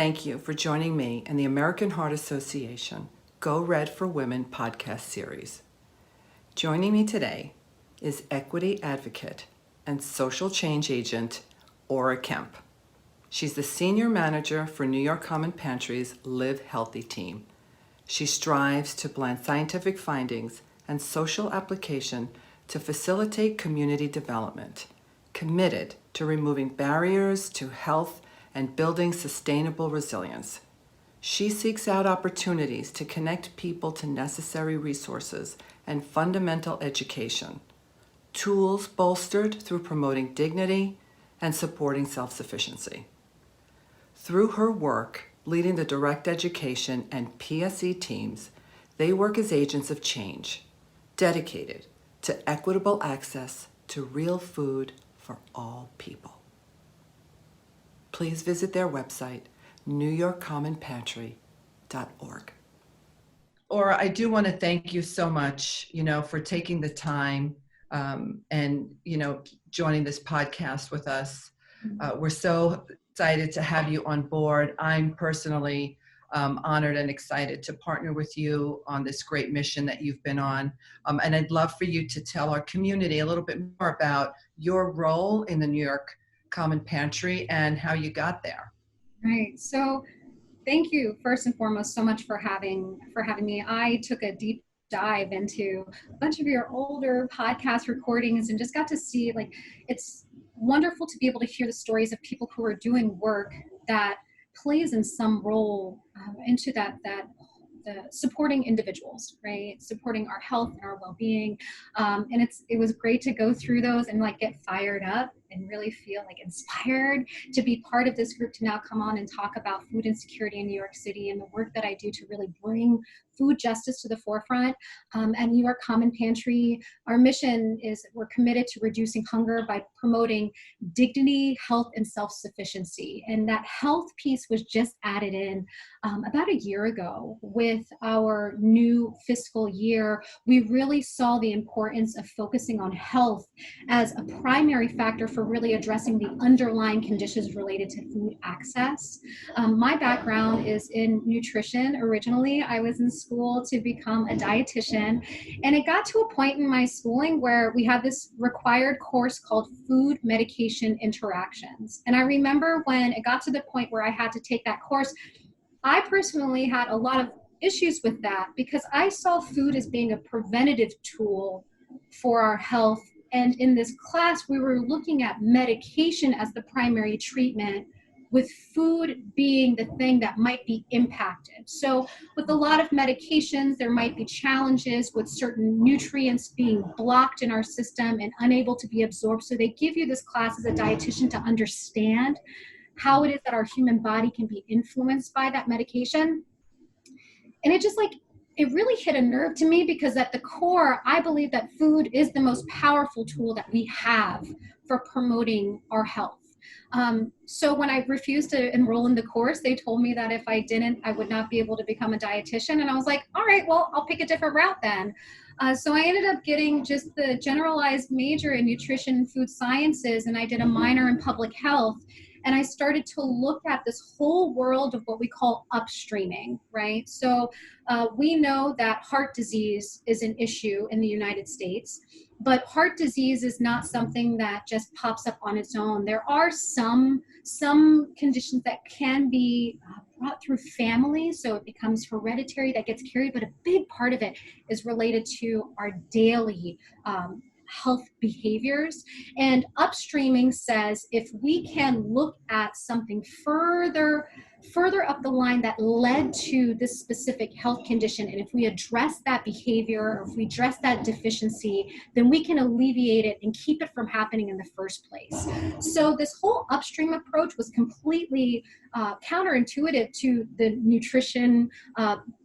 thank you for joining me in the American Heart Association Go Red for Women podcast series. Joining me today is equity advocate and social change agent Ora Kemp. She's the senior manager for New York Common Pantry's Live Healthy team. She strives to blend scientific findings and social application to facilitate community development, committed to removing barriers to health and building sustainable resilience. She seeks out opportunities to connect people to necessary resources and fundamental education, tools bolstered through promoting dignity and supporting self-sufficiency. Through her work leading the direct education and PSE teams, they work as agents of change, dedicated to equitable access to real food for all people. Please visit their website, newyorkcommonpantry.org. Ora, I do want to thank you so much, for taking the time and, joining this podcast with us. We're so excited to have you on board. I'm personally honored and excited to partner with you on this great mission that you've been on. And I'd love for you to tell our community a little bit more about your role in the New York Common Pantry and how you got there. Right. So thank you first and foremost so much for having me. I took a deep dive into a bunch of your older podcast recordings and just got to see, it's wonderful to be able to hear the stories of people who are doing work that plays in some role into the supporting individuals, right? Supporting our health and our well-being. And it was great to go through those and get fired up and really feel inspired to be part of this group to now come on and talk about food insecurity in New York City and the work that I do to really bring food justice to the forefront. At New York Common Pantry, our mission is we're committed to reducing hunger by promoting dignity, health, and self-sufficiency. And that health piece was just added in about a year ago with our new fiscal year. We really saw the importance of focusing on health as a primary factor for really addressing the underlying conditions related to food access. My background is in nutrition. Originally, I was in school to become a dietitian, and it got to a point in my schooling where we had this required course called Food Medication Interactions. And I remember when it got to the point where I had to take that course, I personally had a lot of issues with that because I saw food as being a preventative tool for our health. And in this class, we were looking at medication as the primary treatment, with food being the thing that might be impacted. So with a lot of medications, there might be challenges with certain nutrients being blocked in our system and unable to be absorbed. So they give you this class as a dietitian to understand how it is that our human body can be influenced by that medication. And it just it really hit a nerve to me because at the core, I believe that food is the most powerful tool that we have for promoting our health. So when I refused to enroll in the course, they told me that if I didn't, I would not be able to become a dietitian. And I was like, all right, well, I'll pick a different route then. So I ended up getting just the generalized major in nutrition and food sciences, and I did a minor in public health. And I started to look at this whole world of what we call upstreaming, right? So we know that heart disease is an issue in the United States, but heart disease is not something that just pops up on its own. There are some conditions that can be brought through family, so it becomes hereditary, that gets carried, but a big part of it is related to our daily health behaviors. And upstreaming says if we can look at something further up the line that led to this specific health condition, and if we address that behavior or if we address that deficiency, then we can alleviate it and keep it from happening in the first place. So this whole upstream approach was completely counterintuitive to the nutrition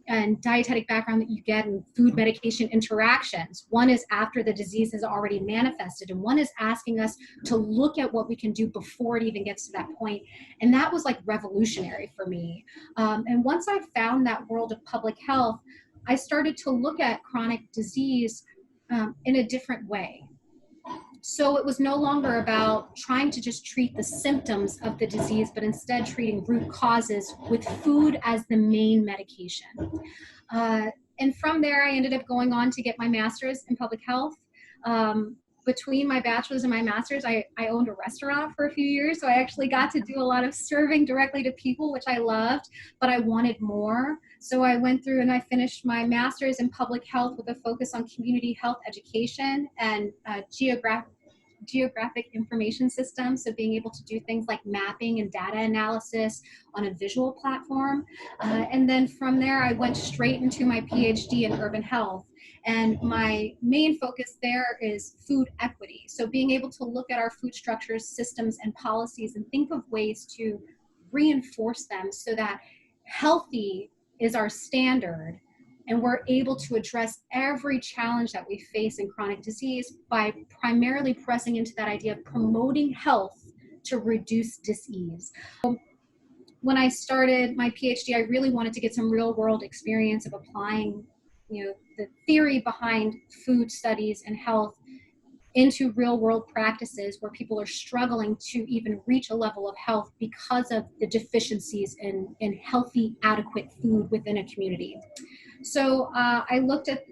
and dietetic background that you get in food medication interactions. One is after the disease has already manifested, and one is asking us to look at what we can do before it even gets to that point. And that was revolutionary for me. And once I found that world of public health, I started to look at chronic disease in a different way. So it was no longer about trying to just treat the symptoms of the disease, but instead treating root causes with food as the main medication. And from there, I ended up going on to get my master's in public health. Between my bachelor's and my master's, I owned a restaurant for a few years. So I actually got to do a lot of serving directly to people, which I loved, but I wanted more. So I went through and I finished my master's in public health with a focus on community health education and geographic information systems, so being able to do things like mapping and data analysis on a visual platform. And then from there, I went straight into my PhD in urban health. And my main focus there is food equity. So being able to look at our food structures, systems, and policies and think of ways to reinforce them so that healthy is our standard and we're able to address every challenge that we face in chronic disease by primarily pressing into that idea of promoting health to reduce disease. When I started my PhD, I really wanted to get some real world experience of applying, the theory behind food studies and health into real world practices where people are struggling to even reach a level of health because of the deficiencies in healthy, adequate food within a community. So I looked at,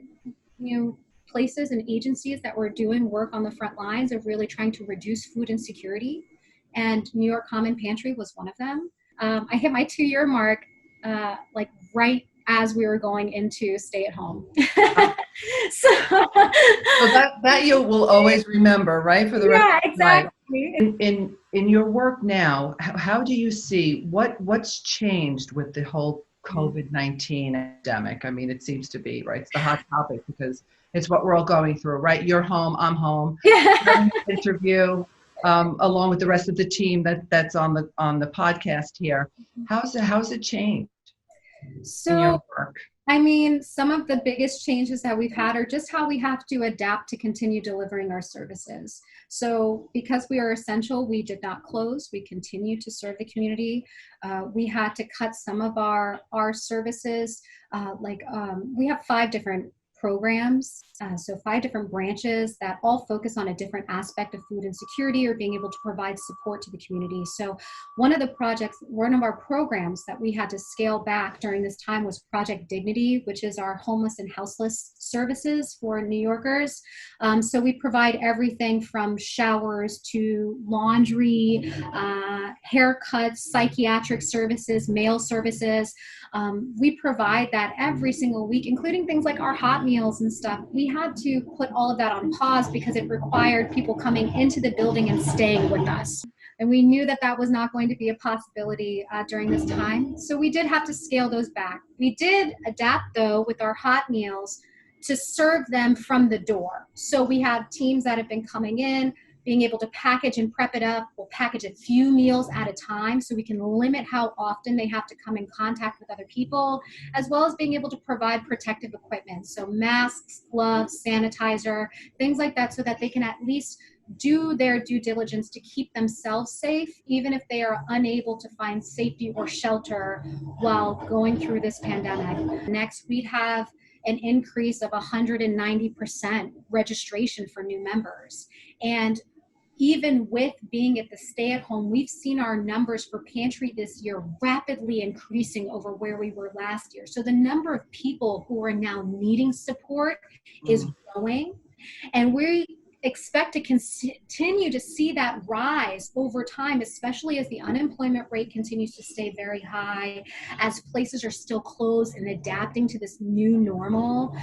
places and agencies that were doing work on the front lines of really trying to reduce food insecurity. And New York Common Pantry was one of them. I hit my 2-year mark, right as we were going into stay at home. So that you will always remember, right? For the rest of exactly. Life. In your work now, how do you see what's changed with the whole COVID-19 epidemic? I mean, it seems to be, right? It's the hot topic because it's what we're all going through, right? You're home, I'm home. Having an interview along with the rest of the team that's on the podcast here. How's it changed in your work? I mean, some of the biggest changes that we've had are just how we have to adapt to continue delivering our services. So because we are essential, we did not close. We continue to serve the community. We had to cut some of our services. We have 5 different programs, so 5 different branches that all focus on a different aspect of food insecurity or being able to provide support to the community. So one of our programs that we had to scale back during this time was Project Dignity, which is our homeless and houseless services for New Yorkers. So we provide everything from showers to laundry, haircuts, psychiatric services, mail services. We provide that every single week, including things like our hot meals and stuff. We had to put all of that on pause because it required people coming into the building and staying with us. And we knew that that was not going to be a possibility during this time. So we did have to scale those back. We did adapt, though, with our hot meals to serve them from the door. So we have teams that have been coming in, being able to package and prep it up. We'll package a few meals at a time so we can limit how often they have to come in contact with other people, as well as being able to provide protective equipment. So masks, gloves, sanitizer, things like that, so that they can at least do their due diligence to keep themselves safe, even if they are unable to find safety or shelter while going through this pandemic. Next, we'd have an increase of 190% registration for new members. And even with being at the stay-at-home, we've seen our numbers for pantry this year rapidly increasing over where we were last year. So the number of people who are now needing support is growing, and we expect to continue to see that rise over time, especially as the unemployment rate continues to stay very high, as places are still closed and adapting to this new normal.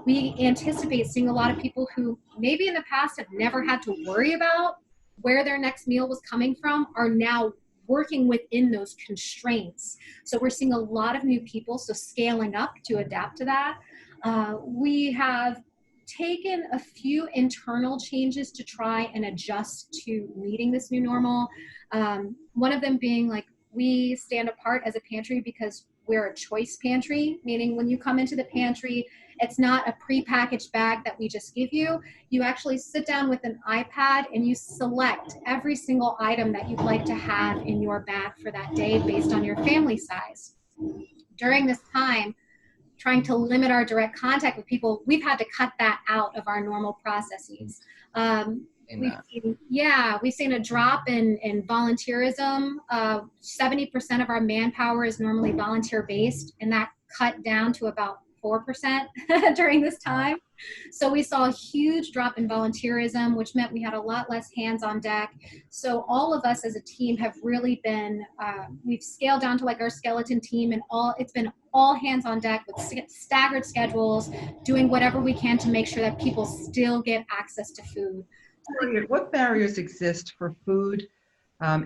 We anticipate seeing a lot of people who maybe in the past have never had to worry about where their next meal was coming from are now working within those constraints. So we're seeing a lot of new people, so scaling up to adapt to that. We have taken a few internal changes to try and adjust to meeting this new normal. One of them being we stand apart as a pantry because we're a choice pantry, meaning when you come into the pantry, it's not a prepackaged bag that we just give you. You actually sit down with an iPad and you select every single item that you'd like to have in your bag for that day based on your family size. During this time, trying to limit our direct contact with people, we've had to cut that out of our normal processes. In that. we've seen a drop in volunteerism. 70% of our manpower is normally volunteer based, and that cut down to about 4% during this time. So we saw a huge drop in volunteerism, which meant we had a lot less hands on deck. So all of us as a team have really been, we've scaled down to like our skeleton team, and it's been all hands on deck with staggered schedules, doing whatever we can to make sure that people still get access to food. What barriers exist for food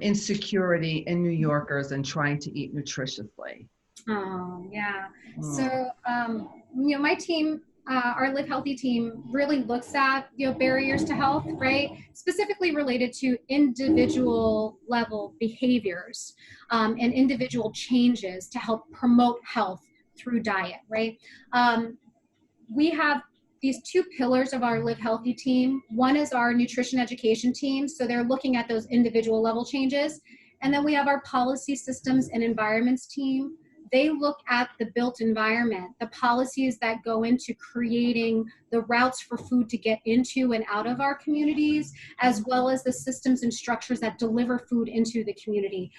insecurity in New Yorkers and trying to eat nutritiously? Oh, yeah. So, my team, our Live Healthy team really looks at, barriers to health, right? Specifically related to individual level behaviors and individual changes to help promote health through diet, right? We have these two pillars of our Live Healthy team. One is our nutrition education team. So they're looking at those individual level changes. And then we have our policy systems and environments team. They look at the built environment, the policies that go into creating the routes for food to get into and out of our communities, as well as the systems and structures that deliver food into the community.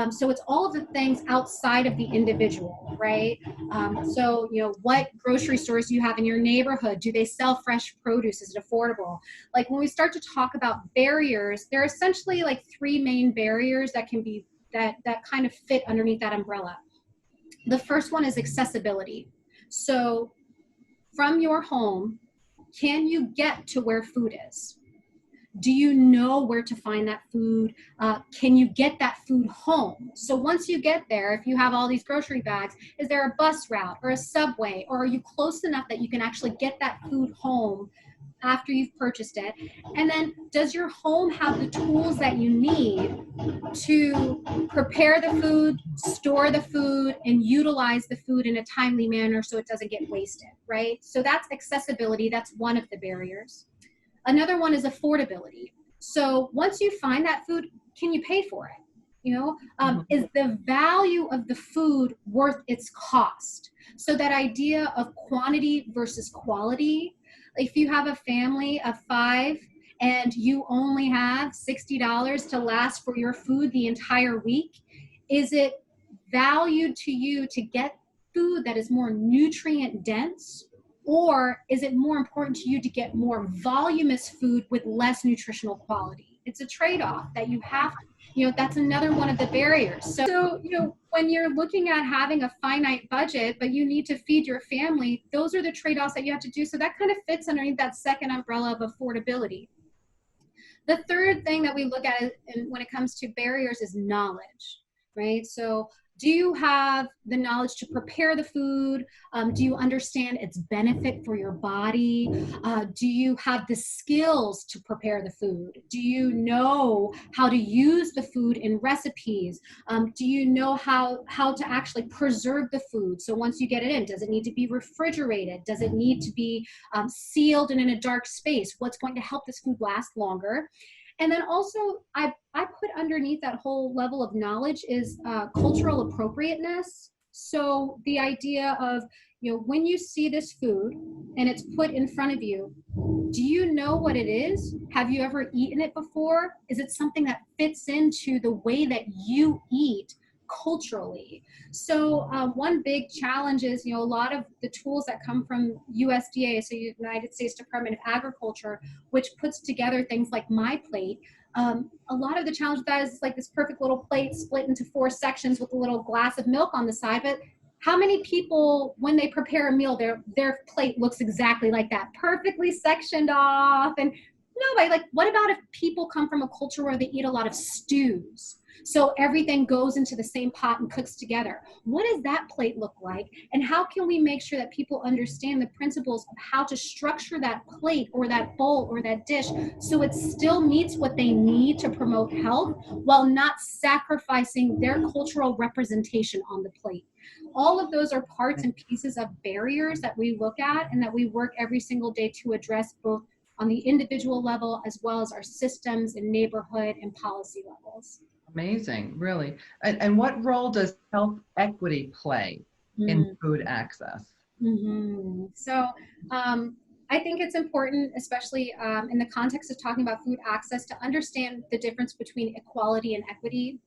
So it's all of the things outside of the individual, right? So, what grocery stores do you have in your neighborhood? Do they sell fresh produce? Is it affordable? Like when we start to talk about barriers, there are essentially like three main barriers that can be, that kind of fit underneath that umbrella. The first one is accessibility. So from your home, can you get to where food is? Do you know where to find that food? Can you get that food home? So once you get there, if you have all these grocery bags, is there a bus route or a subway, or are you close enough that you can actually get that food home after you've purchased it? And then does your home have the tools that you need to prepare the food, store the food, and utilize the food in a timely manner so it doesn't get wasted, right? So that's accessibility. That's one of the barriers. Another one is affordability. So once you find that food, can you pay for it? Is the value of the food worth its cost? So that idea of quantity versus quality. If you have a family of 5 and you only have $60 to last for your food the entire week, is it valued to you to get food that is more nutrient dense? Or is it more important to you to get more voluminous food with less nutritional quality? It's a trade-off that you have to, that's another one of the barriers. So, when you're looking at having a finite budget, but you need to feed your family, those are the trade-offs that you have to do. So that kind of fits underneath that second umbrella of affordability. The third thing that we look at when it comes to barriers is knowledge, right? So do you have the knowledge to prepare the food? Do you understand its benefit for your body? Do you have the skills to prepare the food? Do you know how to use the food in recipes? Do you know how to actually preserve the food? So once you get it in, does it need to be refrigerated? Does it need to be sealed and in a dark space? What's going to help this food last longer? And then also, I put underneath that whole level of knowledge is cultural appropriateness. So the idea of, when you see this food and it's put in front of you, do you know what it is? Have you ever eaten it before? Is it something that fits into the way that you eat culturally? So one big challenge is, a lot of the tools that come from USDA, so United States Department of Agriculture, which puts together things like My Plate. A lot of the challenge with that is like this perfect little plate split into 4 sections with a little glass of milk on the side. But how many people, when they prepare a meal, their plate looks exactly like that, perfectly sectioned off? And nobody, like, what about if people come from a culture where they eat a lot of stews? So everything goes into the same pot and cooks together. What does that plate look like? And how can we make sure that people understand the principles of how to structure that plate or that bowl or that dish so it still meets what they need to promote health while not sacrificing their cultural representation on the plate? All of those are parts and pieces of barriers that we look at and that we work every single day to address, both on the individual level as well as our systems and neighborhood and policy levels. Amazing, really. And what role does health equity play in food access? So I think it's important, especially in the context of talking about food access, to understand the difference between equality and equity.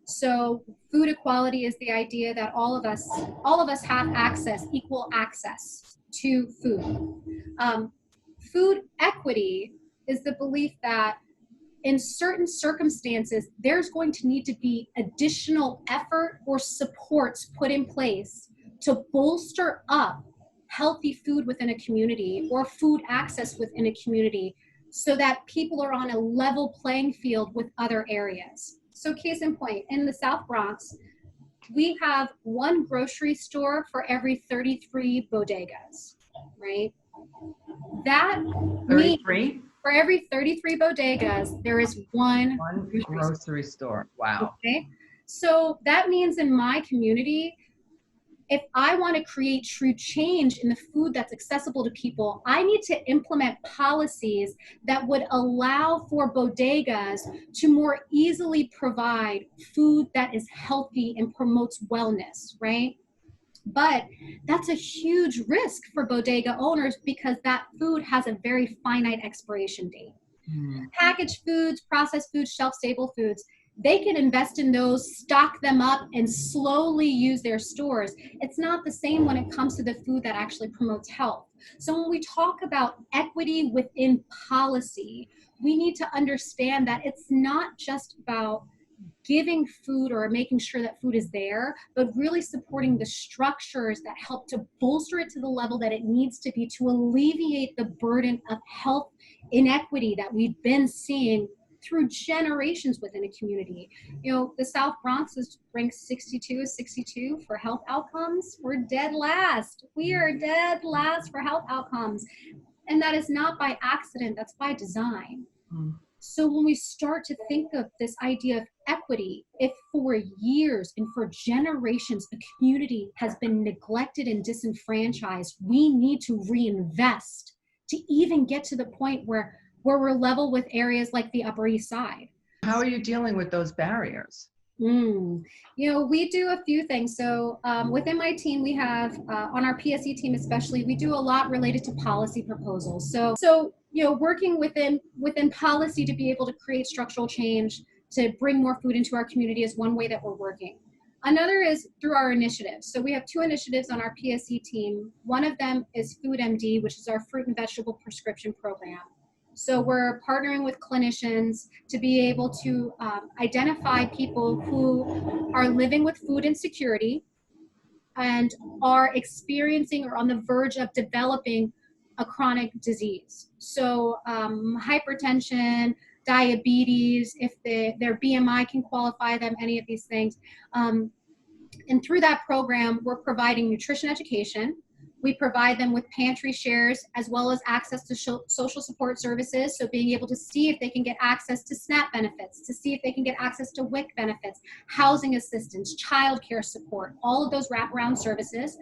So food equality is the idea that all of us have access, equal access to food. Um, Food equity is the belief that in certain circumstances, there's going to need to be additional effort or supports put in place to bolster up healthy food within a community or food access within a community so that people are on a level playing field with other areas. So case in point, in the South Bronx, we have one grocery store for every 33 bodegas, right? That means 33? for every 33 bodegas, there is one One grocery store. grocery store. Wow. Okay. So that means in my community, if I want to create true change in the food that's accessible to people, I need to implement policies that would allow for bodegas to more easily provide food that is healthy and promotes wellness, right? But that's a huge risk for bodega owners because that food has a very finite expiration date. Mm. Packaged foods, processed foods, shelf-stable foods, they can invest in those, stock them up, and slowly use their stores. It's not the same when it comes to the food that actually promotes health. So when we talk about equity within policy, we need to understand that it's not just about giving food or making sure that food is there, but really supporting the structures that help to bolster it to the level that it needs to be to alleviate the burden of health inequity that we've been seeing through generations within a community. You know, the South Bronx is ranked 62 for health outcomes. We're dead last. We are dead last for health outcomes. And that is not by accident, that's by design. Mm. So when we start to think of this idea of equity, if for years and for generations a community has been neglected and disenfranchised, we need to reinvest to even get to the point where we're level with areas like the Upper East Side. How are you dealing with those barriers? You know, we do a few things. So within my team, we have on our PSE team especially, we do a lot related to policy proposals. So you know, working within policy to be able to create structural change to bring more food into our community is one way that we're working. Another is through our initiatives. So we have two initiatives on our PSE team. One of them is Food MD, which is our fruit and vegetable prescription program. So we're partnering with clinicians to be able to identify people who are living with food insecurity and are experiencing or on the verge of developing a chronic disease. So hypertension, diabetes, if their BMI can qualify them, any of these things. And through that program, we're providing nutrition education. We provide them with pantry shares as well as access to social support services. So being able to see if they can get access to SNAP benefits, to see if they can get access to WIC benefits, housing assistance, childcare support, all of those wraparound services.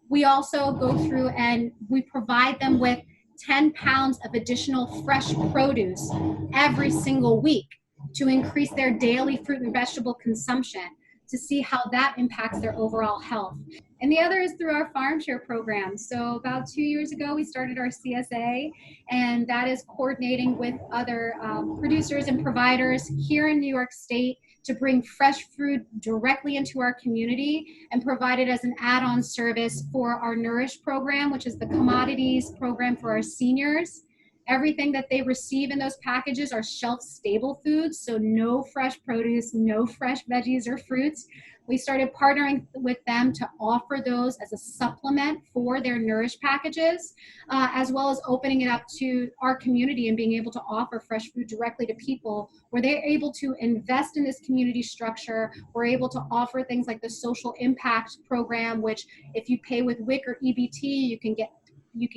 We also go through and we provide them with 10 pounds of additional fresh produce every single week to increase their daily fruit and vegetable consumption, to see how that impacts their overall health. And the other is through our farm share program. So about 2 years ago, we started our CSA, and that is coordinating with other producers and providers here in New York State to bring fresh food directly into our community and provide it as an add-on service for our Nourish program, which is the commodities program for our seniors. Everything that they receive in those packages are shelf-stable foods, so no fresh produce, no fresh veggies or fruits. We started partnering with them to offer those as a supplement for their Nourish packages, as well as opening it up to our community and being able to offer fresh food directly to people where they're able to invest in this community structure. We're able to offer things like the social impact program, which if you pay with WIC or EBT, you can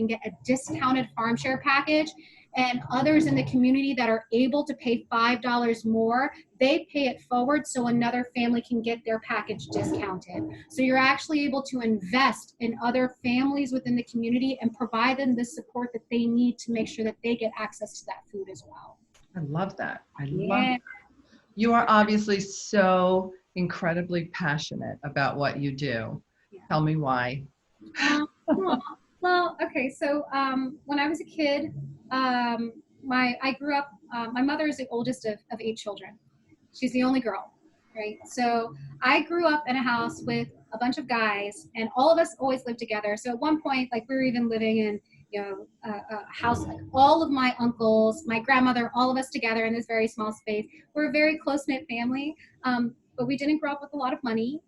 get a discounted farm share package, and others in the community that are able to pay $5 more, they pay it forward so another family can get their package discounted. So you're actually able to invest in other families within the community and provide them the support that they need to make sure that they get access to that food as well. I love that. I love that. You are obviously so incredibly passionate about what you do. Yeah. Tell me why. Well, Well, okay. So when I was a kid, I grew up. My mother is the oldest of 8 children. She's the only girl, right? So I grew up in a house with a bunch of guys, and all of us always lived together. So at one point, like we were even living in, a house like all of my uncles, my grandmother, all of us together in this very small space. We're a very close knit family, but we didn't grow up with a lot of money.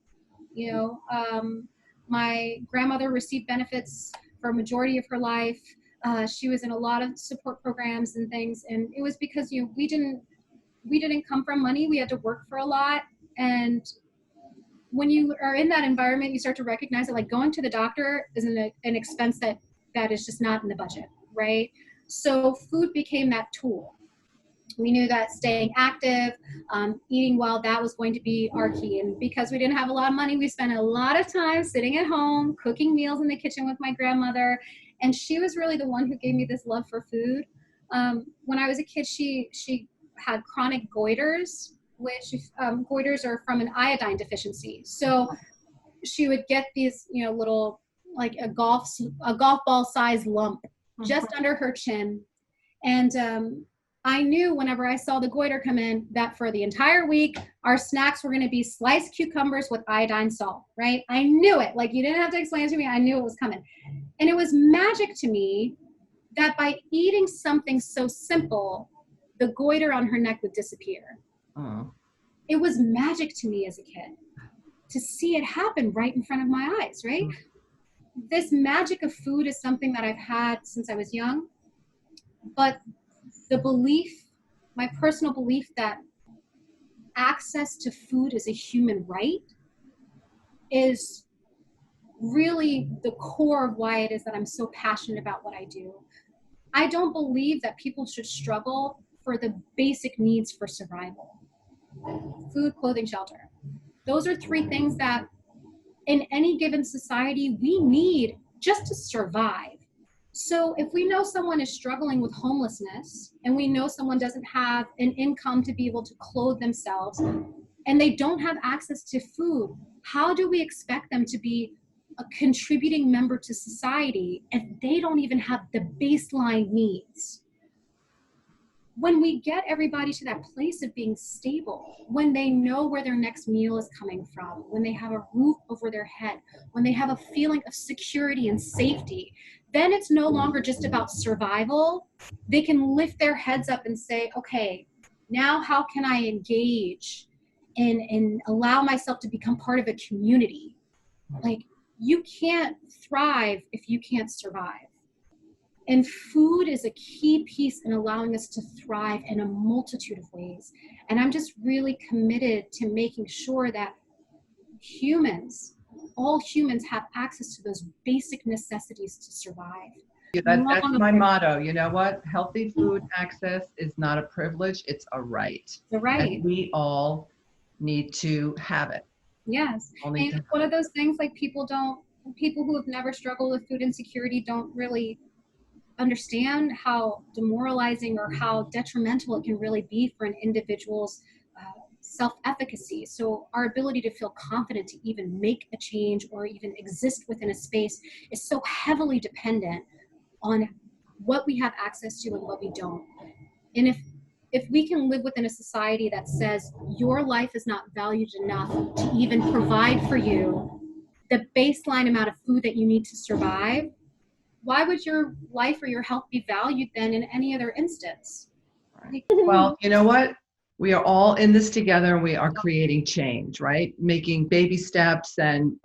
You know, my grandmother received benefits for a majority of her life. She was in a lot of support programs and things, and it was because we didn't come from money. We had to work for a lot, and when you are in that environment, you start to recognize that like going to the doctor is an expense that is just not in the budget, right? So food became that tool. We knew that staying active, eating well, that was going to be our key. And because we didn't have a lot of money, we spent a lot of time sitting at home, cooking meals in the kitchen with my grandmother. And she was really the one who gave me this love for food. When I was a kid, she had chronic goiters, which goiters are from an iodine deficiency. So she would get these, little, like a golf ball size lump just under her chin. And I knew whenever I saw the goiter come in that for the entire week, our snacks were going to be sliced cucumbers with iodine salt, right? I knew it. Like, you didn't have to explain it to me. I knew it was coming. And it was magic to me that by eating something so simple, the goiter on her neck would disappear. Oh. It was magic to me as a kid to see it happen right in front of my eyes, right? This magic of food is something that I've had since I was young. But the belief, my personal belief that access to food is a human right is really the core of why it is that I'm so passionate about what I do. I don't believe that people should struggle for the basic needs for survival. Food, clothing, shelter. Those are 3 things that in any given society we need just to survive. So if we know someone is struggling with homelessness and we know someone doesn't have an income to be able to clothe themselves and they don't have access to food, how do we expect them to be a contributing member to society if they don't even have the baseline needs? When we get everybody to that place of being stable, when they know where their next meal is coming from, when they have a roof over their head, when they have a feeling of security and safety, then it's no longer just about survival. They can lift their heads up and say, okay, now how can I engage and allow myself to become part of a community? Like, you can't thrive if you can't survive. And food is a key piece in allowing us to thrive in a multitude of ways. And I'm just really committed to making sure that all humans have access to those basic necessities to survive. That's my motto. You know what? Healthy food access is not a privilege, it's a right. The right. And we all need to have it. Yes. And it's one of those things, like, people who have never struggled with food insecurity don't really understand how demoralizing or how detrimental it can really be for an individual's self-efficacy. So our ability to feel confident to even make a change or even exist within a space is so heavily dependent on what we have access to and what we don't. And if we can live within a society that says your life is not valued enough to even provide for you the baseline amount of food that you need to survive, why would your life or your health be valued then in any other instance? Right. Well, you know what? We are all in this together and we are creating change, right? Making baby steps and,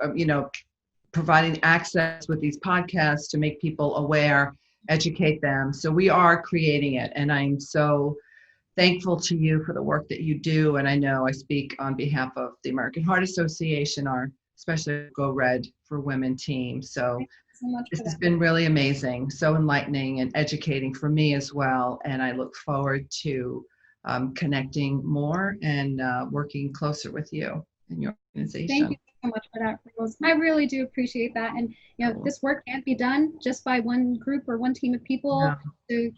providing access with these podcasts to make people aware, educate them. So we are creating it. And I'm so thankful to you for the work that you do. And I know I speak on behalf of the American Heart Association, our especially Go Red for Women team. So this has been really amazing, so enlightening and educating for me as well. And I look forward to connecting more and working closer with you and your organization. Thank you so much for that, Rose. I really do appreciate that. And this work can't be done just by one group or one team of people. No, The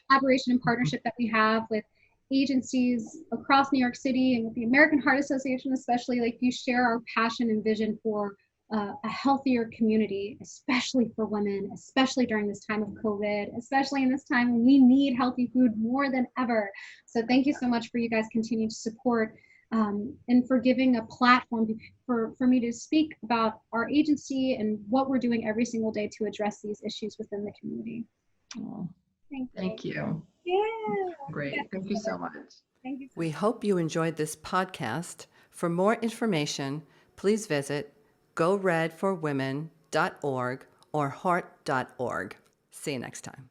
collaboration and partnership that we have with agencies across New York City and with the American Heart Association especially, like, you share our passion and vision for a healthier community, especially for women, especially during this time of COVID, especially in this time when we need healthy food more than ever. So thank you so much for you guys continue to support and for giving a platform for me to speak about our agency and what we're doing every single day to address these issues within the community. Oh, Thank you. thank you. Yeah. Great. Thank you so much. Thank you. We hope you enjoyed this podcast. For more information, please visit goredforwomen.org or heart.org. See you next time.